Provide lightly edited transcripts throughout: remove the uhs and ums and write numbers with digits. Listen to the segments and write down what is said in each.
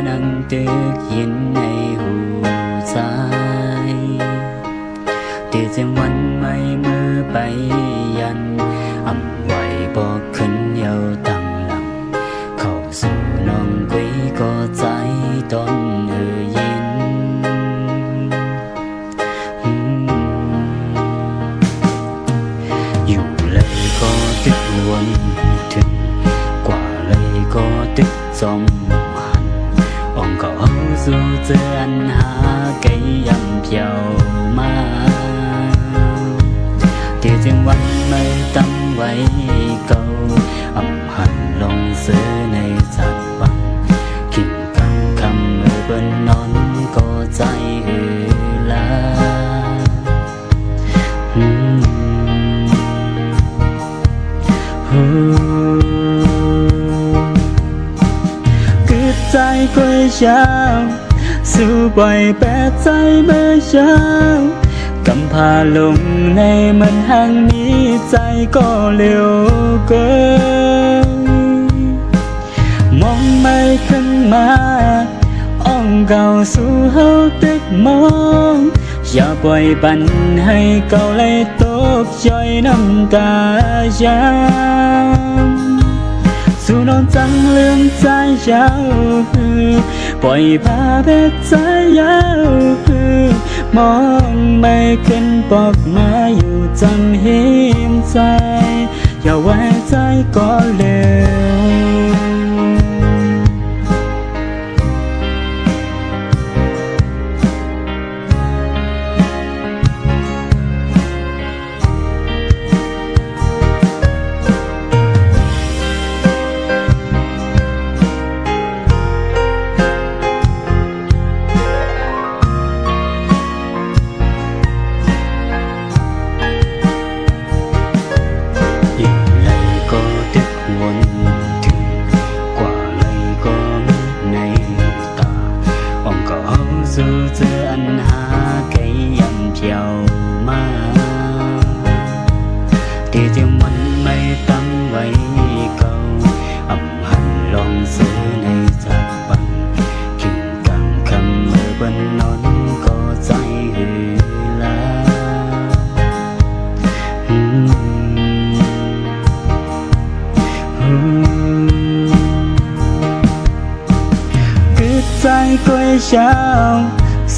nắng tuyết hiến ngày hù dài từ trênวันไม่เมื่อไปยันอำไหวบอกขึ้นเยาวตั้งหลังเข้าสู่น้องกุยก็ใจต้นยินอยู่เลยก็ตึกวนถึงกว่าเลยก็ตึกจอมหันองก็เอาสู่เจือนหาไก่ยำเพียวมาที่จึงวันไม่ตั้งไว้เก่าอำหันลงซื้อในจัดบังกินกำคำเบิ่นนอนก็ใจหือลาcứใจquay chào dù bày béใจเมื่อเช้ากำพาลงในมันห่างนี้ใจก็เร็วเกินมองไม่ขึ้นมาอ้อมเก่าสู่เฮาตึกมองอย่าปล่อยปันให้เก่าเลยตกย่อยน้ำตาช้ำสู่นอนจังเรื่องใจยาวปล่อยพาเพชรใจยาวมองไม่ขึ้นปอกมาอยู่จำหิมใจอย่าไว้ใจก็เร็วสู่เจือนหาไก่ยำเพียวมาที่ที่มันไม่ตั้งไว้เก่าอำหันลองซื้อในจัดบังกินกำคำเบิ่นนอนก็ใจหือลาcứใจquay chào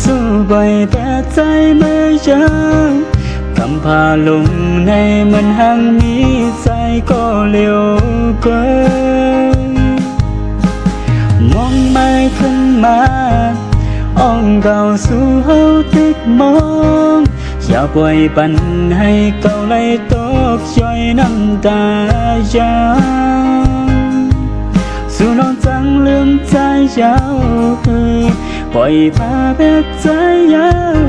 สู้บ่อยแต่ใจไม่เช้ากำพาลงในมันห่างมีใจก็เร็วเกินมองไม่ขึ้นมาอ้อมเก่าสู่เฮาตึกมองอย่าปล่อยปันให้เก่าเลยตกย่อยน้ำตาช้ำสู่นอนจังเรื่องใจยาวปล่อยพาเพชรใจยาว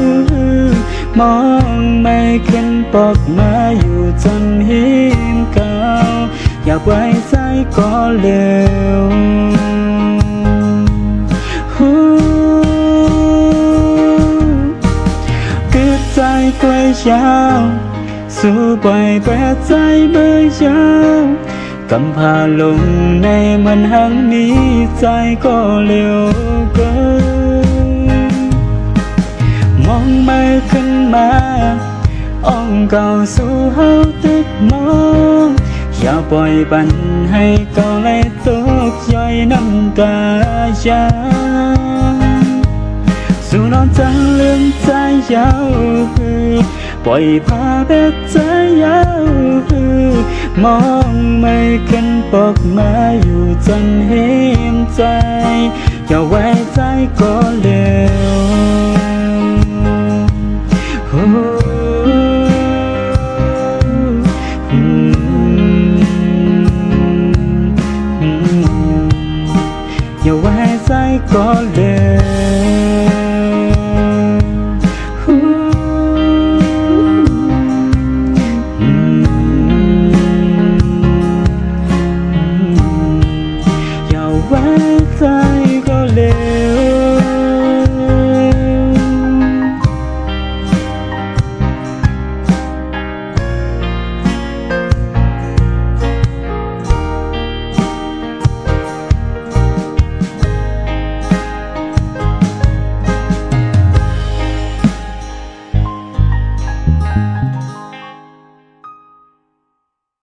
มองไม่ขึ้นปอกมาอยู่จำหิมเก่าอย่าไว้ใจก็เร็วcứใจquay chàoสู้ปล่อยแต่ใจเมื่อเช้ากำพาลงในมันห่างนี้ใจก็เร็วเกินมองไม่ขึ้นมาอ้อมเก่าสู่เฮาตึกมองอย่าปล่อยปันให้เก่าเลยตกย่อยน้ำตาช้ำสู่นอนจังเรื่องใจยาวปล่อยพาเพชรใจยาวมองไม่ขึ้นปอกมาอยู่จนเห็นใจอย่าไว้ใจก็เร็วอย่าไว้ใจก็เร็วไว้ใจ